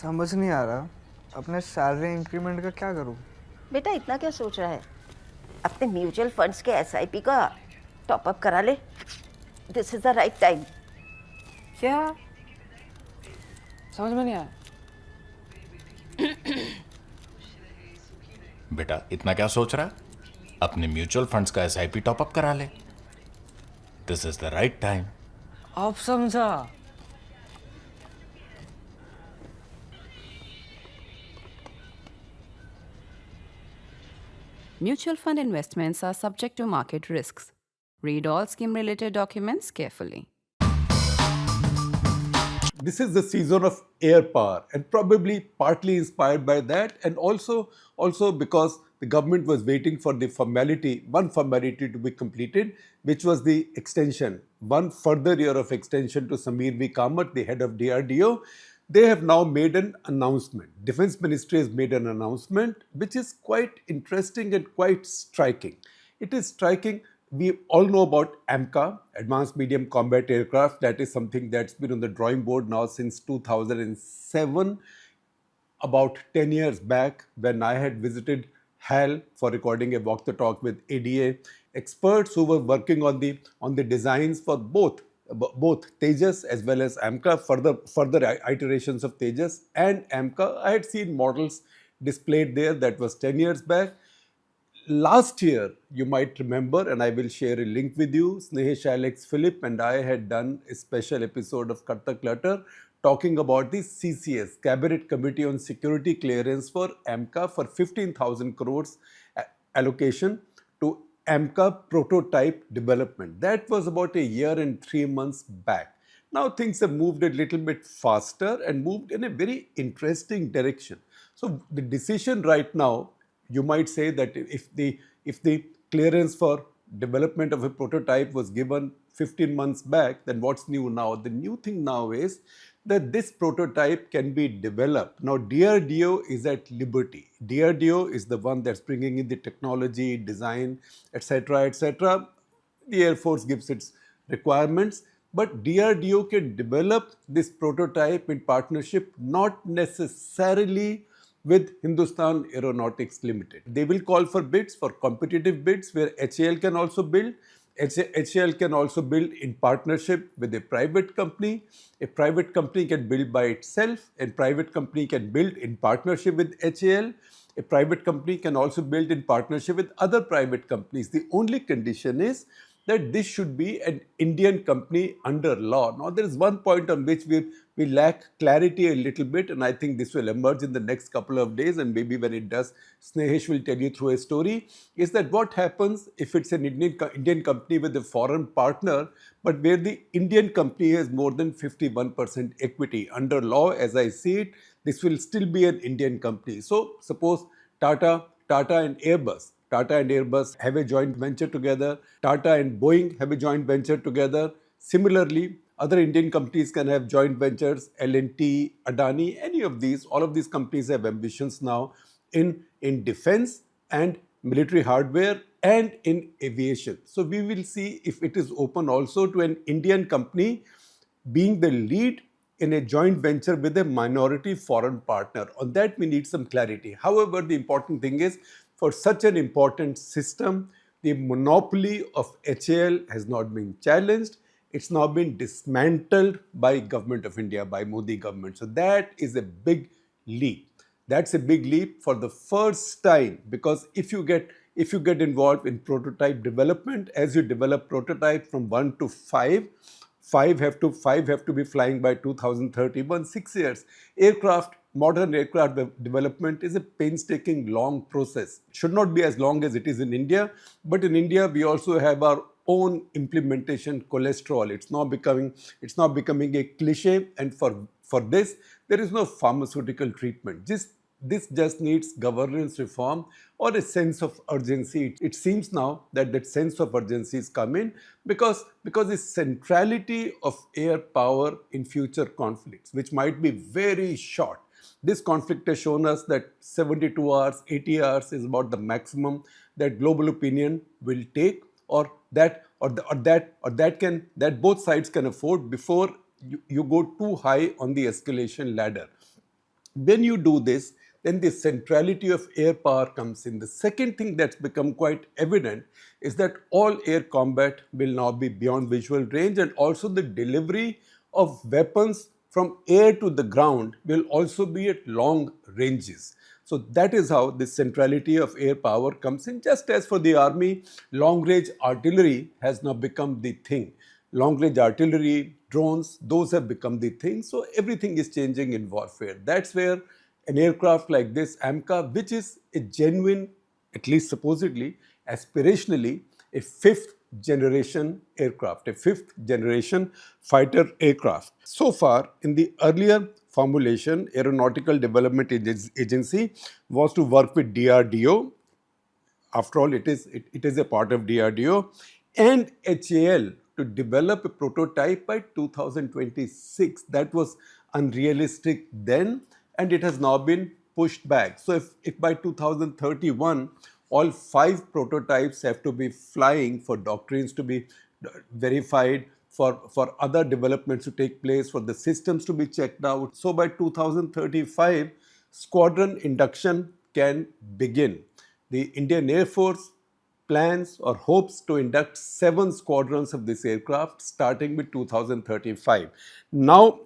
समझ नहीं आ रहा अपने सैलरी इंक्रीमेंट का क्या करूं। बेटा इतना क्या सोच रहा है? अपने म्यूचुअल फंड्स के एसआईपी का टॉप अप करा ले। This is the right time. क्या? समझ में नहीं आया। बेटा इतना क्या सोच रहा है? अपने म्यूचुअल फंड्स का एसआईपी टॉपअप करा ले। This is the right time. अब समझा। Mutual fund investments are subject to market risks. Read all scheme related documents carefully. This is the season of airpower, and probably partly inspired by that, and also because the government was waiting for one formality to be completed, which was the extension, one further year of extension to Samir V. Kamath, the head of DRDO. They have now made an announcement. Defense Ministry has made an announcement which is quite interesting and quite striking. It is striking. We all know about AMCA, Advanced Medium Combat Aircraft. That is something that's been on the drawing board now since 2007. About 10 years back, when I had visited HAL for recording a walk the talk with ADA experts who were working on the designs for both Tejas as well as AMCA, further iterations of Tejas and AMCA. I had seen models displayed there. That was 10 years back. Last year, you might remember, and I will share a link with you, Snehesh, Alex, Philip and I had done a special episode of Karta Clutter talking about the CCS, Cabinet Committee on Security Clearance for AMCA for 15,000 crores allocation to AMCA prototype development. That was about a year and 3 months back. Now things have moved a little bit faster and moved in a very interesting direction. So the decision right now, you might say that if the clearance for development of a prototype was given 15 months back, then what's new now? The new thing now is that this prototype can be developed. Now DRDO is at liberty. DRDO is the one that's bringing in the technology, design, etc., etc. The Air Force gives its requirements, but DRDO can develop this prototype in partnership, not necessarily with Hindustan Aeronautics Limited. They will call for bids, for competitive bids, where HAL can also build. HAL can also build in partnership with a private company. A private company can build by itself. A private company can build in partnership with HAL. A private company can also build in partnership with other private companies. The only condition is that this should be an Indian company under law. Now, there is one point on which we lack clarity a little bit, and I think this will emerge in the next couple of days, and maybe when it does, Snehesh will tell you through a story, is that what happens if it's an Indian company with a foreign partner, but where the Indian company has more than 51% equity. Under law, as I see it, this will still be an Indian company. So, suppose Tata and Airbus have a joint venture together. Tata and Boeing have a joint venture together. Similarly, other Indian companies can have joint ventures, L&T, Adani, any of these. All of these companies have ambitions now in defense and military hardware and in aviation. So we will see if it is open also to an Indian company being the lead in a joint venture with a minority foreign partner. On that, we need some clarity. However, the important thing is, for such an important system, the monopoly of HAL has not been challenged. It's now been dismantled by Government of India, by Modi government. So that is a big leap. That's a big leap for the first time, because if you get involved in prototype development, as you develop prototype from 1 to 5, five have to be flying by 2031, 6 years. Modern aircraft development is a painstaking, long process. It should not be as long as it is in India, but in India we also have our own implementation cholesterol. It's now becoming a cliche, and for this there is no pharmaceutical treatment. This just needs governance reform or a sense of urgency. It seems now that sense of urgency is coming because the centrality of air power in future conflicts, which might be very short. This conflict has shown us that 72 hours, 80 hours is about the maximum that global opinion will take, or that both sides can afford before you go too high on the escalation ladder. When you do this, then the centrality of air power comes in. The second thing that's become quite evident is that all air combat will now be beyond visual range, and also the delivery of weapons from air to the ground will also be at long ranges. So that is how the centrality of air power comes in. Just as for the army, long-range artillery has now become the thing. Long-range artillery, drones, those have become the thing. So everything is changing in warfare. That's where an aircraft like this, AMCA, which is a genuine, at least supposedly, aspirationally, a fifth generation aircraft, a fifth generation fighter aircraft. So far, in the earlier formulation, Aeronautical Development Agency was to work with DRDO. After all, it is a part of DRDO, and HAL to develop a prototype by 2026. That was unrealistic then, and it has now been pushed back. So if by 2031 all 5 prototypes have to be flying for doctrines to be verified, for other developments to take place, for the systems to be checked out, so by 2035 squadron induction can begin. The Indian Air Force plans or hopes to induct 7 squadrons of this aircraft starting with 2035. Now,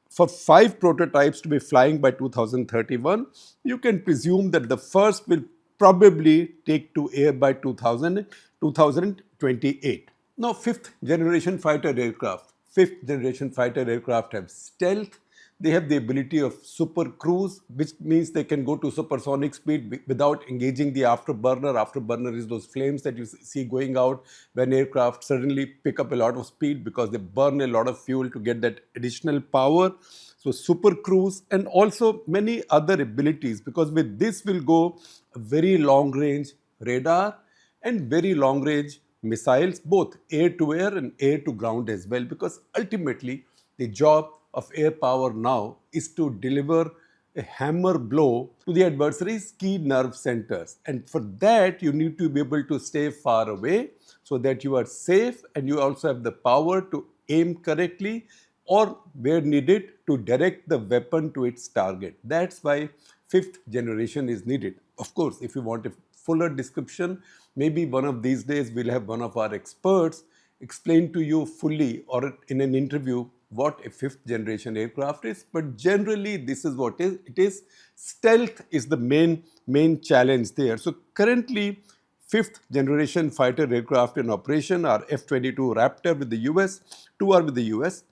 for 5 prototypes to be flying by 2031, you can presume that the first will probably take to air by 2028. Now, 5th generation fighter aircraft. 5th generation fighter aircraft have stealth. They have the ability of super cruise, which means they can go to supersonic speed without engaging the afterburner. Afterburner is those flames that you see going out when aircraft suddenly pick up a lot of speed because they burn a lot of fuel to get that additional power. So super cruise, and also many other abilities, because with this will go a very long range radar and very long range missiles, both air to air and air to ground as well, because ultimately the job of air power now is to deliver a hammer blow to the adversary's key nerve centers. And for that, you need to be able to stay far away so that you are safe, and you also have the power to aim correctly, or where needed to direct the weapon to its target. That's why 5th generation is needed. Of course, if you want a fuller description, maybe one of these days we'll have one of our experts explain to you fully, or in an interview, what a 5th generation aircraft is. But generally, this is what it is. Stealth is the main challenge there. So currently, 5th generation fighter aircraft in operation are F-22 Raptor with the US, 2 are with the US,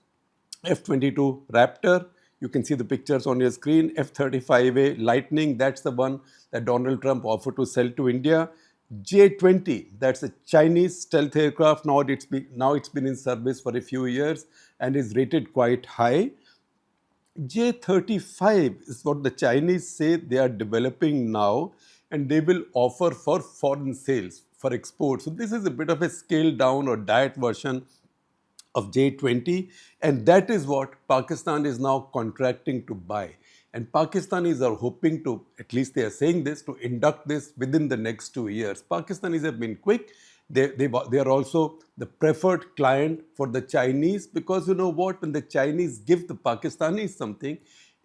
F-22 Raptor, you can see the pictures on your screen. F-35A Lightning, that's the one that Donald Trump offered to sell to India. J-20, that's a Chinese stealth aircraft. Now it's been in service for a few years and is rated quite high. J-35 is what the Chinese say they are developing now, and they will offer for foreign sales, for export. So this is a bit of a scaled down or diet version of J-20, and that is what Pakistan is now contracting to buy. And Pakistanis are hoping to, at least they are saying this, to induct this within the next 2 years. Pakistanis have been quick. They are also the preferred client for the Chinese, because you know what, when the Chinese give the Pakistanis something,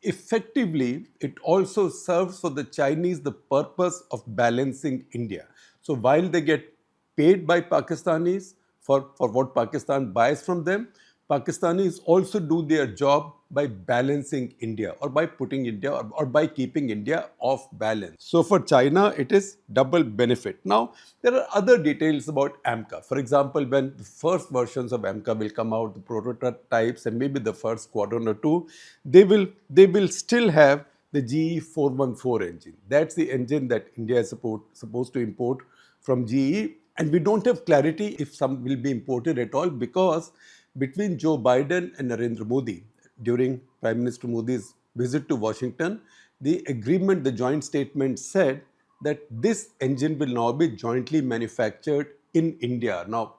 effectively it also serves for the Chinese the purpose of balancing India. So while they get paid by Pakistanis for what Pakistan buys from them, Pakistanis also do their job by balancing India, or by putting India, or by keeping India off balance. So for China, it is double benefit. Now, there are other details about AMCA. For example, when the first versions of AMCA will come out, the prototypes, and maybe the first squadron or two, they will still have the GE 414 engine. That's the engine that India is supposed to import from GE. And we don't have clarity if some will be imported at all, because between Joe Biden and Narendra Modi, during Prime Minister Modi's visit to Washington, the agreement, the joint statement said that this engine will now be jointly manufactured in India. Now,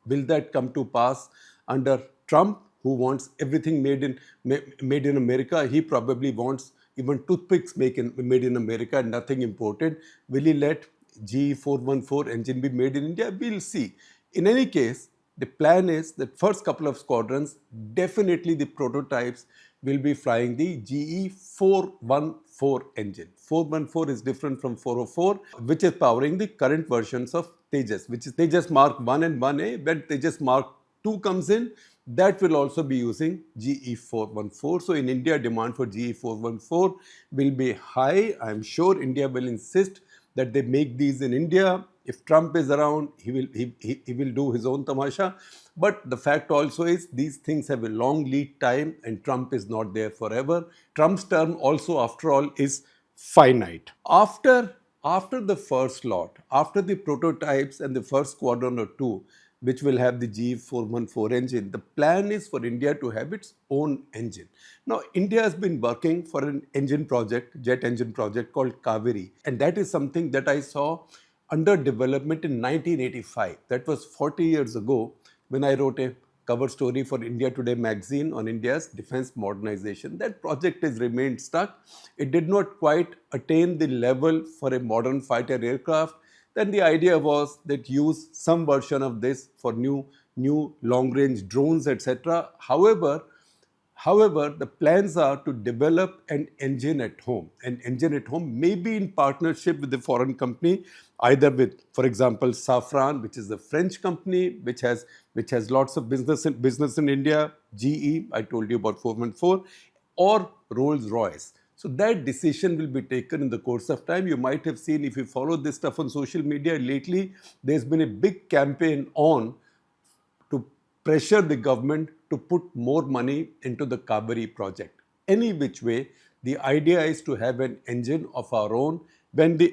will that come to pass under Trump, who wants everything made in America? He probably wants even toothpicks made in America and nothing imported. Will he let GE 414 engine be made in India? We'll see. In any case, the plan is that first couple of squadrons, definitely the prototypes will be flying the GE 414 engine. 414 is different from 404, which is powering the current versions of Tejas, which is Tejas Mark 1 and 1A. When Tejas Mark 2 comes in, that will also be using GE 414. So in India, demand for GE 414 will be high. I'm sure India will insist that they make these in India. If Trump is around, he will do his own tamasha. But the fact also is these things have a long lead time and Trump is not there forever. Trump's term also, after all, is finite. After the first lot, after the prototypes and the first squadron or two, which will have the GE414 engine, the plan is for India to have its own engine. Now, India has been working for an engine project, jet engine project called Kaveri, and that is something that I saw under development in 1985. That was 40 years ago when I wrote a cover story for India Today magazine on India's defense modernization. That project has remained stuck. It did not quite attain the level for a modern fighter aircraft. Then the idea was that use some version of this for new long-range drones, etc. However, the plans are to develop an engine at home. An engine at home may be in partnership with a foreign company, either with, for example, Safran, which is a French company, which has lots of business in India, GE, I told you about 414, or Rolls-Royce. So that decision will be taken in the course of time. You might have seen, if you follow this stuff on social media lately, there's been a big campaign on to pressure the government to put more money into the Kaveri project. Any which way, the idea is to have an engine of our own when the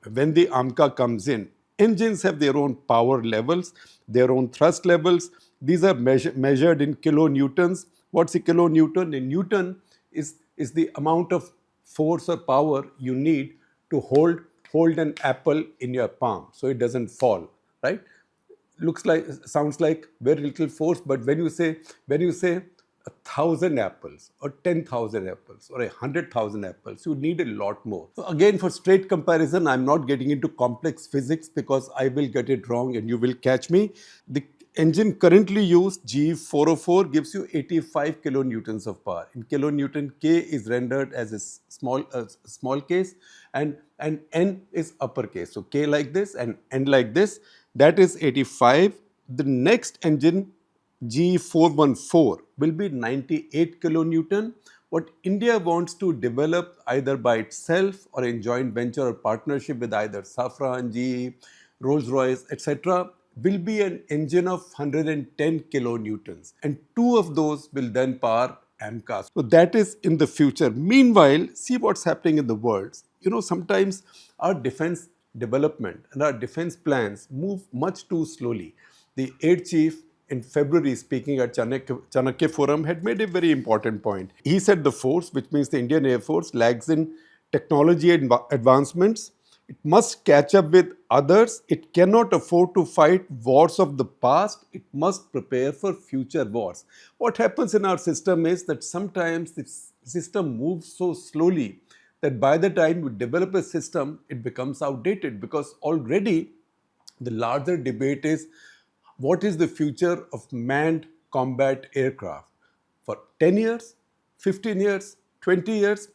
AMCA comes in. Engines have their own power levels, their own thrust levels. These are measured in kilonewtons. What's a kilonewton? A newton is the amount of force or power you need to hold an apple in your palm so it doesn't fall, right? Sounds like very little force, but when you say 1,000 apples or 10,000 apples or 100,000 apples, you need a lot more. So again, for straight comparison, I'm not getting into complex physics because I will get it wrong and you will catch me. The engine currently used, G404, gives you 85 kilonewtons of power. In kilonewton, K is rendered as a small case and N is uppercase. So K like this and N like this. That is 85. The next engine, G414, will be 98 kilonewton. What India wants to develop either by itself or in joint venture or partnership with either Safran, GE, Rolls-Royce, etc., will be an engine of 110 kilonewtons. And two of those will then power AMCA. So that is in the future. Meanwhile, see what's happening in the world. Sometimes our defense development and our defense plans move much too slowly. The Air Chief in February, speaking at Chanakya Forum, had made a very important point. He said the force, which means the Indian Air Force, lags in technology advancements. It must catch up with others. It cannot afford to fight wars of the past. It must prepare for future wars. What happens in our system is that sometimes the system moves so slowly that by the time you develop a system, it becomes outdated, because already the larger debate is what is the future of manned combat aircraft? For 10 years, 15 years, 20 years,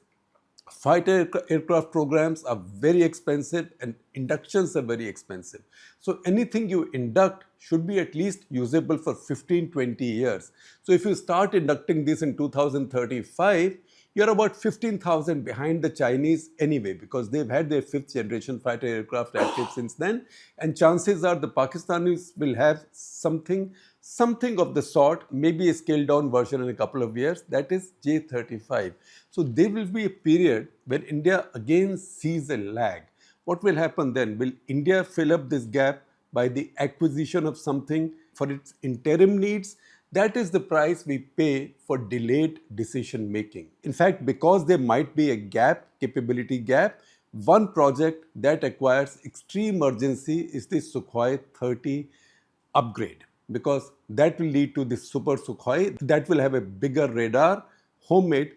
fighter aircraft programs are very expensive and inductions are very expensive. So anything you induct should be at least usable for 15, 20 years. So if you start inducting this in 2035, you're about 15,000 behind the Chinese anyway, because they've had their 5th generation fighter aircraft active since then. And chances are the Pakistanis will have something of the sort, maybe a scaled down version in a couple of years, that is J-35. So there will be a period when India again sees a lag. What will happen then? Will India fill up this gap by the acquisition of something for its interim needs? That is the price we pay for delayed decision making. In fact, because there might be a gap, capability gap, one project that acquires extreme urgency is the Sukoy 30 upgrade, because that will lead to the Super Sukoy that will have a bigger radar, homemade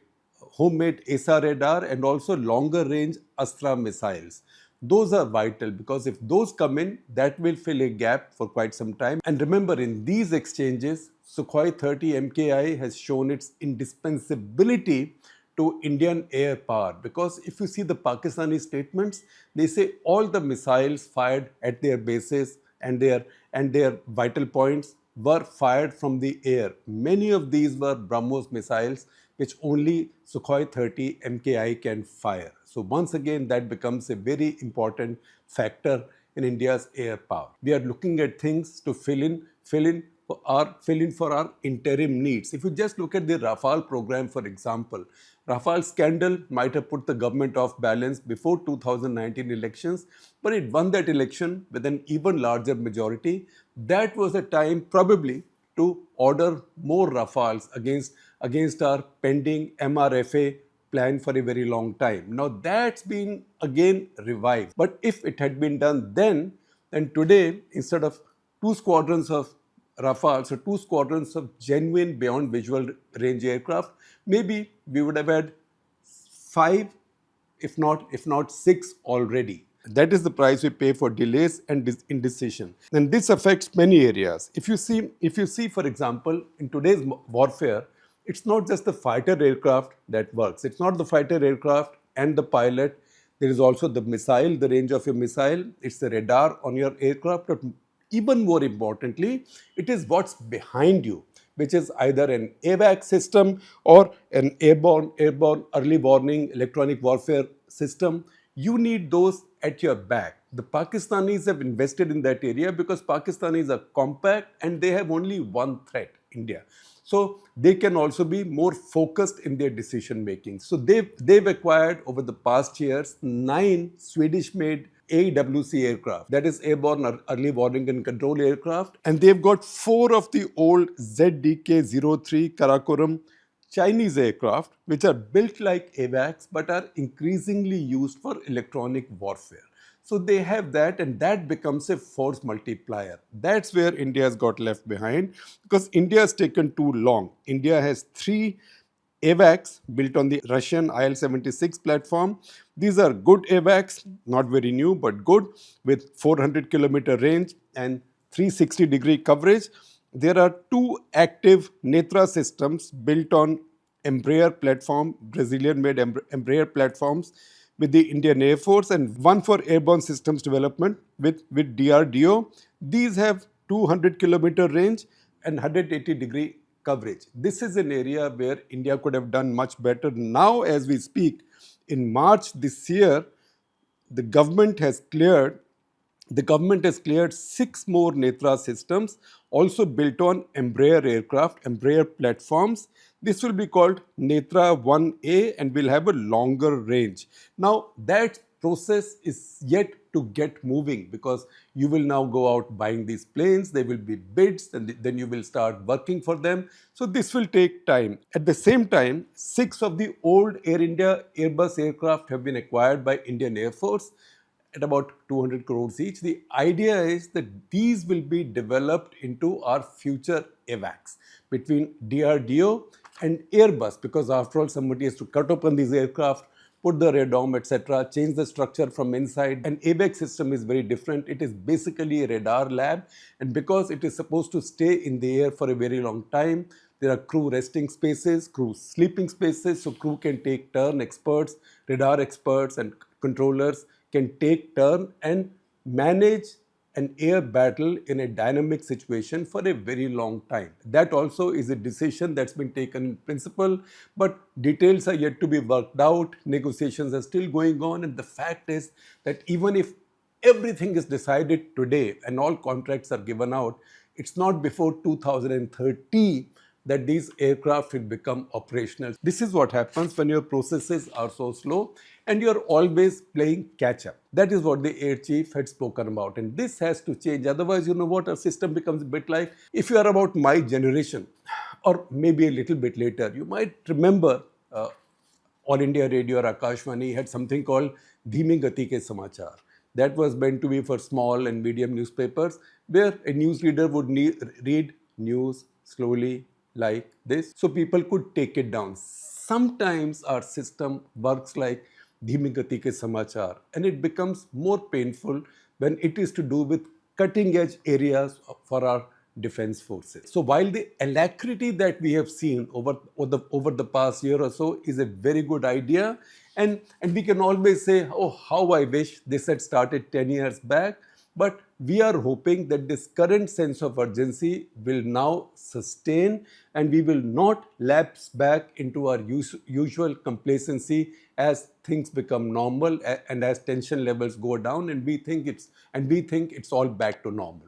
ASA radar, and also longer range Astra missiles. Those are vital because if those come in, that will fill a gap for quite some time. And remember, in these exchanges, Sukoy 30 MKI has shown its indispensability to Indian air power, because if you see the Pakistani statements, they say all the missiles fired at their bases and their vital points were fired from the air. Many of these were BrahMos missiles, which only Sukoy 30 MKI can fire. So once again, that becomes a very important factor in India's air power. We are looking at things to fill in for our interim needs. If you just look at the Rafale program, for example, Rafale scandal might have put the government off balance before 2019 elections, but it won that election with an even larger majority. That was a time probably to order more Rafales against our pending NRAA plan for a very long time. Now that's been again revived. But if it had been done then, today, instead of 2 squadrons of Rafale, so 2 squadrons of genuine beyond visual range aircraft, maybe we would have had 5, if not 6 already. That is the price we pay for delays and indecision. And this affects many areas. If you see, for example, in today's warfare, it's not just the fighter aircraft that works. It's not the fighter aircraft and the pilot. There is also the missile, the range of your missile. It's the radar on your aircraft. But even more importantly, it is what's behind you, which is either an AVAC system or an airborne early warning electronic warfare system. You need those at your back. The Pakistanis have invested in that area because Pakistanis are compact and they have only one threat, India. So they can also be more focused in their decision making. So they've acquired over the past years 9 Swedish-made AWC aircraft, that is airborne early warning and control aircraft, and they've got 4 of the old ZDK-03 Karakoram Chinese aircraft, which are built like AVACs but are increasingly used for electronic warfare. So they have that, and that becomes a force multiplier. That's where India has got left behind because India has taken too long. India has 3 AVACs built on the Russian IL-76 platform. These are good AVACs, not very new but good, with 400 kilometer range and 360-degree coverage. There are 2 active NETRA systems built on Embraer platform, Brazilian-made Embraer platforms with the Indian Air Force, and 1 for airborne systems development with DRDO. These have 200 kilometer range and 180-degree coverage. This is an area where India could have done much better. Now, as we speak, in March this year, the government has cleared 6 more NETRA systems, also built on Embraer aircraft, Embraer platforms. This will be called NETRA 1A and will have a longer range. Now, that process is yet to get moving because you will now go out buying these planes, there will be bids, and then you will start working for them. So this will take time. At the same time, 6 of the old Air India Airbus aircraft have been acquired by Indian Air Force at about 200 crores each. The idea is that these will be developed into our future AVACs between DRDO and Airbus, because after all, somebody has to cut open these aircraft, put the radome, etc., change the structure from inside. An AVAC system is very different. It is basically a radar lab, and because it is supposed to stay in the air for a very long time, there are crew resting spaces, crew sleeping spaces, so crew can take turn, radar experts and controllers can take turn and manage an air battle in a dynamic situation for a very long time. That also is a decision that's been taken in principle, but details are yet to be worked out, negotiations are still going on, and the fact is that even if everything is decided today and all contracts are given out, it's not before 2030 that these aircraft will become operational. This is what happens when your processes are so slow and you're always playing catch up. That is what the Air Chief had spoken about, and this has to change. Otherwise, you know what, our system becomes a bit like, if you are about my generation or maybe a little bit later, you might remember All India Radio or Akashvani had something called Dhimi Gati Ke Samachar. That was meant to be for small and medium newspapers, where a newsreader would read news slowly like this, so people could take it down. Sometimes our system works like धीमी गति के समाचार, and it becomes more painful when it is to do with cutting edge areas for our defense forces. So while the alacrity that we have seen over the past year or so is a very good idea, and we can always say, oh, how I wish this had started 10 years back, but we are hoping that this current sense of urgency will now sustain and we will not lapse back into our usual complacency as things become normal and as tension levels go down, and we think it's all back to normal.